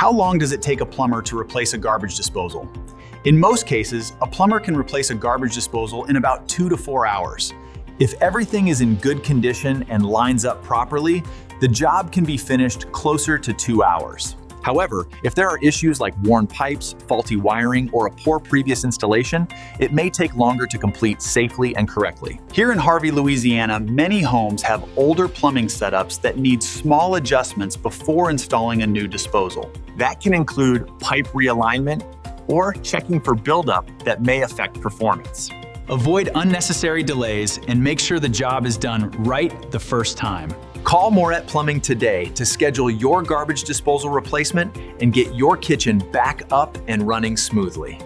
How long does it take a plumber to replace a garbage disposal? In most cases, a plumber can replace a garbage disposal in about 2 to 4 hours. If everything is in good condition and lines up properly, the job can be finished closer to 2 hours. However, if there are issues like worn pipes, faulty wiring, or a poor previous installation, it may take longer to complete safely and correctly. Here in Harvey, Louisiana, many homes have older plumbing setups that need small adjustments before installing a new disposal. That can include pipe realignment or checking for buildup that may affect performance. Avoid unnecessary delays and make sure the job is done right the first time. Call Moret Plumbing today to schedule your garbage disposal replacement and get your kitchen back up and running smoothly.